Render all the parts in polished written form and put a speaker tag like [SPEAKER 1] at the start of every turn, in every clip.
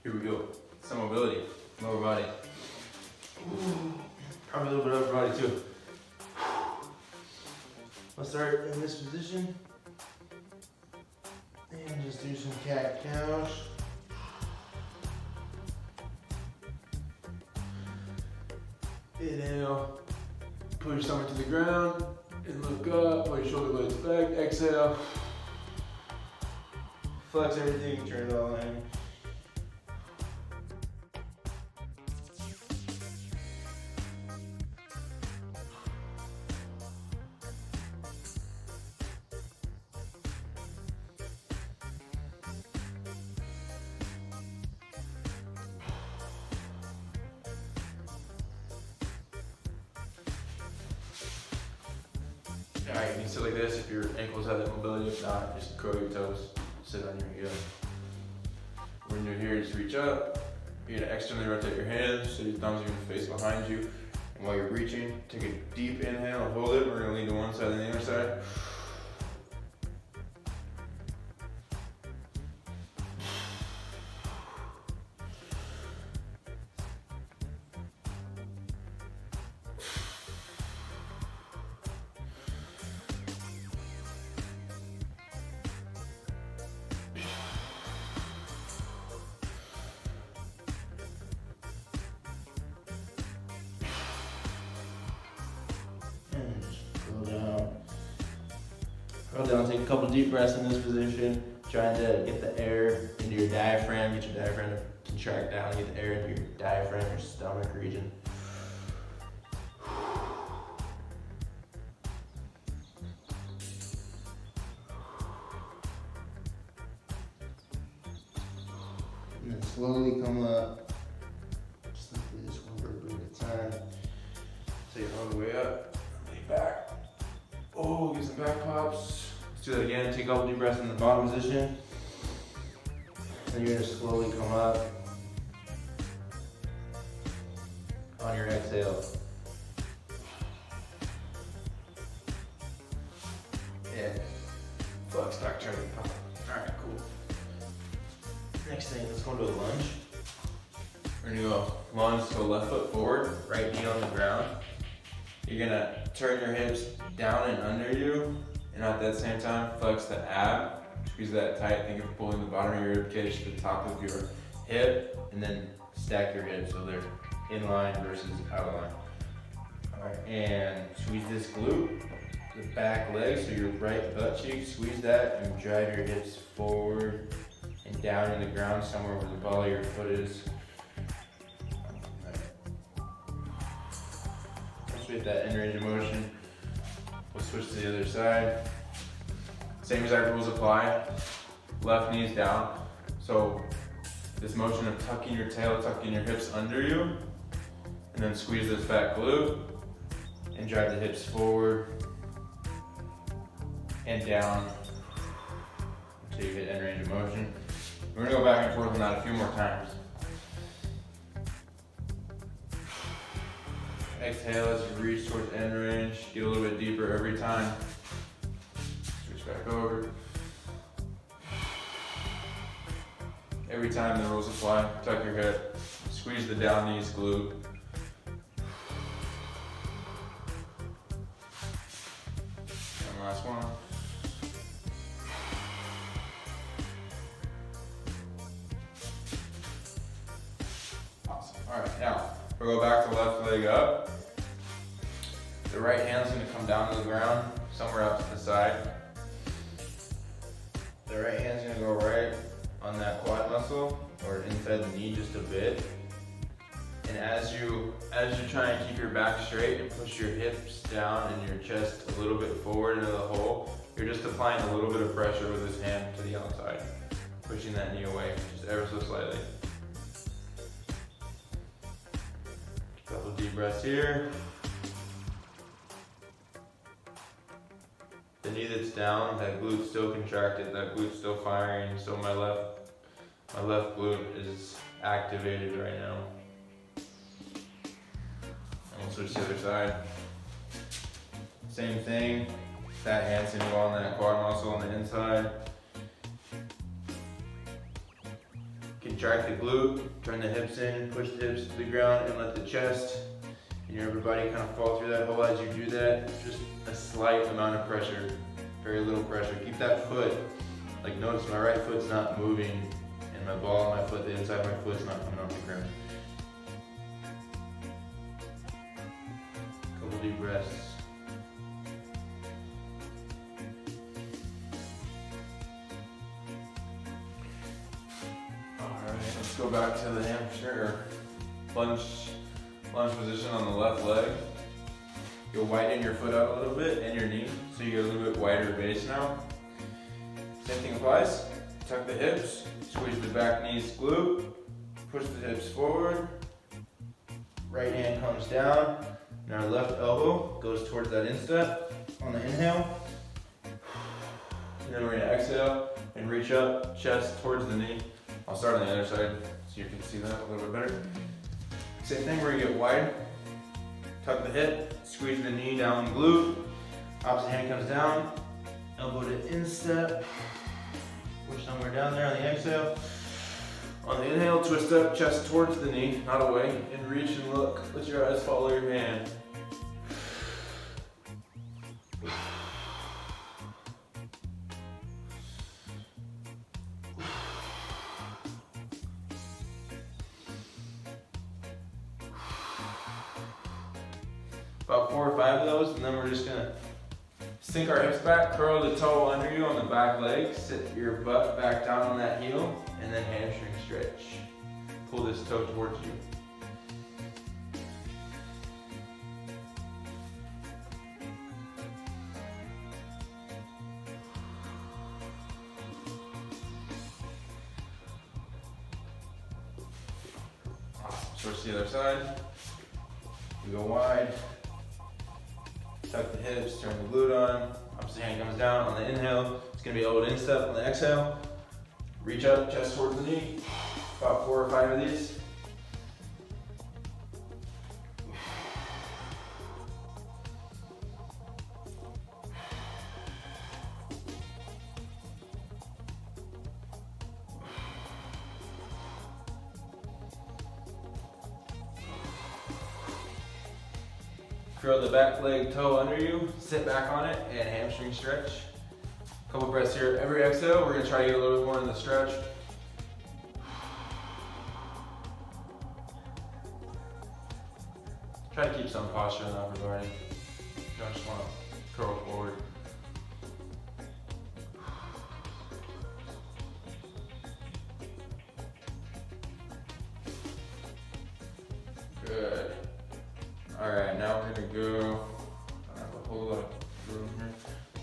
[SPEAKER 1] Here we go. Some mobility, lower body. Ooh, probably a little bit upper body too. Let's start in this position. And just do some cat cows. Inhale, put your stomach to the ground and look up, put your shoulder blades back, exhale. Flex everything, turn it all in. Alright, you can sit like this if your ankles have that mobility. If not, just curl your toes, sit on your heel. When you're here, just reach up. You're gonna externally rotate your hands so your thumbs are gonna face behind you. And while you're reaching, take a deep inhale and hold it. We're gonna lean to one side and the other side. Roll down, take a couple deep breaths in this position, trying to get the air into your diaphragm, get your diaphragm to contract down, get the air into your diaphragm, your stomach region. And then slowly come up, just like this, one vertebrae at a time. Take it all the way up, lay back. Oh, get some back pops. Let's do that again. Take a couple deep breaths in the bottom position. And you're gonna slowly come up on your exhale. And flex back, turn it up. Alright, cool. Next thing, let's go into a lunge. We're gonna go lunge, so left foot forward, right knee on the ground. You're gonna turn your hips down and under you, and at that same time, flex the ab, squeeze that tight. Think of pulling the bottom of your rib cage to the top of your hip, and then stack your hips so they're in line versus out of line. All right, and squeeze this glute, the back leg, so your right butt cheek, squeeze that and drive your hips forward and down in the ground somewhere where the ball of your foot is. Get that end range of motion. We'll switch to the other side. Same exact rules apply. Left knee's down. So this motion of tucking your tail, tucking your hips under you, and then squeeze this back glute and drive the hips forward and down until you hit end range of motion. We're gonna go back and forth on that a few more times. Exhale as you reach towards end range. Get a little bit deeper every time. Switch back over. Every time the rules apply, tuck your hip, squeeze the down knees glute. And last one. Awesome. All right, now we'll go back to left leg up. The right hand's gonna come down to the ground, somewhere out to the side. The right hand's gonna go right on that quad muscle, or inside the knee just a bit. And as you try and keep your back straight and push your hips down and your chest a little bit forward into the hole, you're just applying a little bit of pressure with this hand to the outside, pushing that knee away, just ever so slightly. Couple deep breaths here. The knee that's down, that glute's still contracted, that glute's still firing, so my left glute is activated right now. And we'll switch to the other side. Same thing, that hand's gonna go on that quad muscle on the inside. contract the glute, turn the hips in, push the hips to the ground, and let the chest and your upper body kind of fall through that hole as you do that. Just a slight amount of pressure, very little pressure. Keep that foot, like notice my right foot's not moving, and my ball on my foot, the inside of my foot's not coming off the ground. Couple deep breaths. Let's go back to the hamstring lunge position on the left leg. You'll widen your foot out a little bit and your knee, so you get a little bit wider base now. Same thing applies. Tuck the hips, squeeze the back knees glute, push the hips forward. Right hand comes down, and our left elbow goes towards that instep on the inhale. And then we're gonna exhale and reach up, chest towards the knee. I'll start on the other side so you can see that a little bit better. Same thing where you get wide, tuck the hip, squeeze the knee down the glute, opposite hand comes down, elbow to instep, push somewhere down there on the exhale. On the inhale, twist up, chest towards the knee, not away, and reach and look. Let your eyes follow your hand. About 4 or 5 of those, and then we're just gonna sink our hips back, curl the toe under you on the back leg, sit your butt back down on that heel, and then hamstring stretch. Pull this toe towards you. Awesome. Switch to the other side. We go wide. Tuck the hips, turn the glute on. Opposite hand comes down on the inhale. It's gonna be elbow to instep on the exhale. Reach up, chest towards the knee. About 4 or 5 of these. Curl the back leg toe under you, sit back on it, and hamstring stretch. Couple breaths here. Every exhale, we're gonna try to get a little bit more in the stretch. Try to keep some posture in the upper body. You don't just want to curl forward. Good. All right, now we're gonna go. I have a whole lot of room here.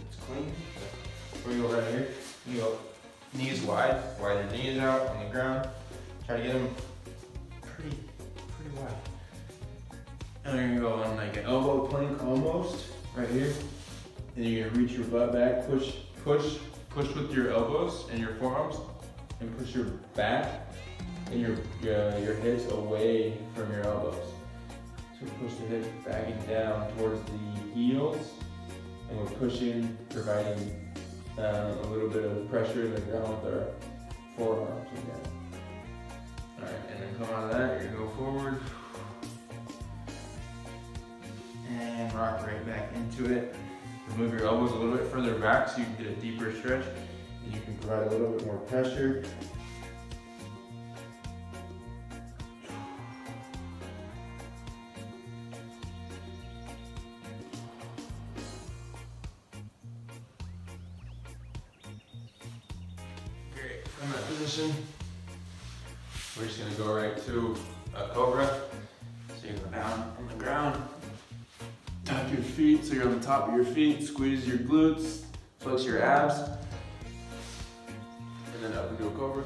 [SPEAKER 1] It's clean. We're gonna go right here. You go knees wide, widen your knees out on the ground. Try to get them pretty wide. And then you're gonna go on like an elbow plank almost, right here. And you're gonna reach your butt back, push with your elbows and your forearms, and push your back and your hips away from your elbows. So push the hips back and down towards the heels, and we're pushing, providing a little bit of pressure in the ground with our forearms again. All right, and then come out of that, you're gonna go forward. And rock right back into it. Move your elbows a little bit further back so you can get a deeper stretch, and you can provide a little bit more pressure. Great, from that position, we're just gonna go right to a cobra. So you're gonna down on the ground. Tap your feet so you're on the top of your feet, squeeze your glutes, flex your abs, and then up into a cobra.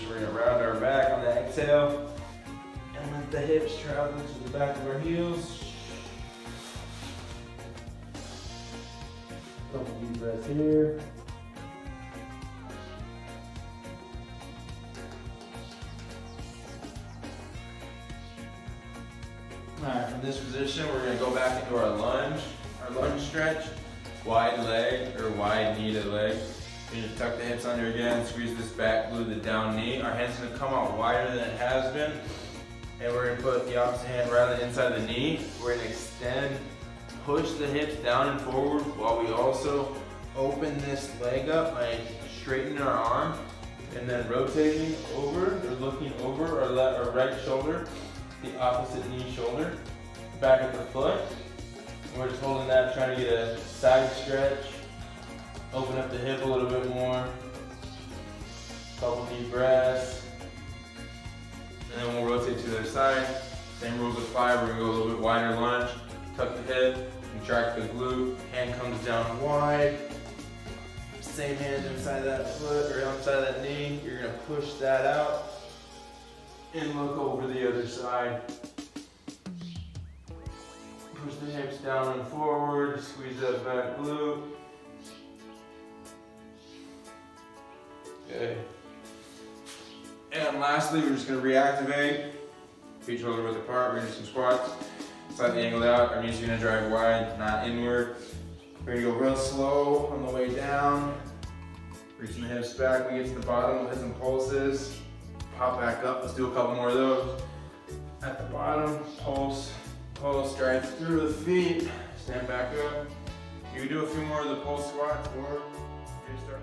[SPEAKER 1] We're gonna round our back on the exhale, and let the hips travel to the back of our heels. Couple deep breaths here. in this position, we're gonna go back into our lunge stretch. Wide leg or wide kneaded leg. You're gonna tuck the hips under again, squeeze this back glute, the down knee. Our hand's gonna come out wider than it has been. And we're gonna put the opposite hand right on the inside of the knee. We're gonna extend, push the hips down and forward while we also open this leg up by straightening our arm and then rotating over or looking over our right shoulder, the opposite knee shoulder, back at the foot. And we're just holding that, trying to get a side stretch. Open up the hip a little bit more. Couple deep breaths. And then we'll rotate to the other side. Same rules apply. We're gonna go a little bit wider lunge. Tuck the hip, contract the glute. Hand comes down wide. Same hand inside that foot or inside that knee. You're gonna push that out and look over the other side. Push the hips down and forward. Squeeze that back glute. Okay. And lastly, we're just gonna reactivate. Feet shoulder width apart. We're gonna do some squats. Slightly angled out. Our knees are gonna drive wide, not inward. We're gonna go real slow on the way down. Reaching the hips back. We get to the bottom, we'll hit some pulses. Pop back up. Let's do a couple more of those. At the bottom, pulse, drive through the feet. Stand back up. You can do a few more of the pulse squats or you start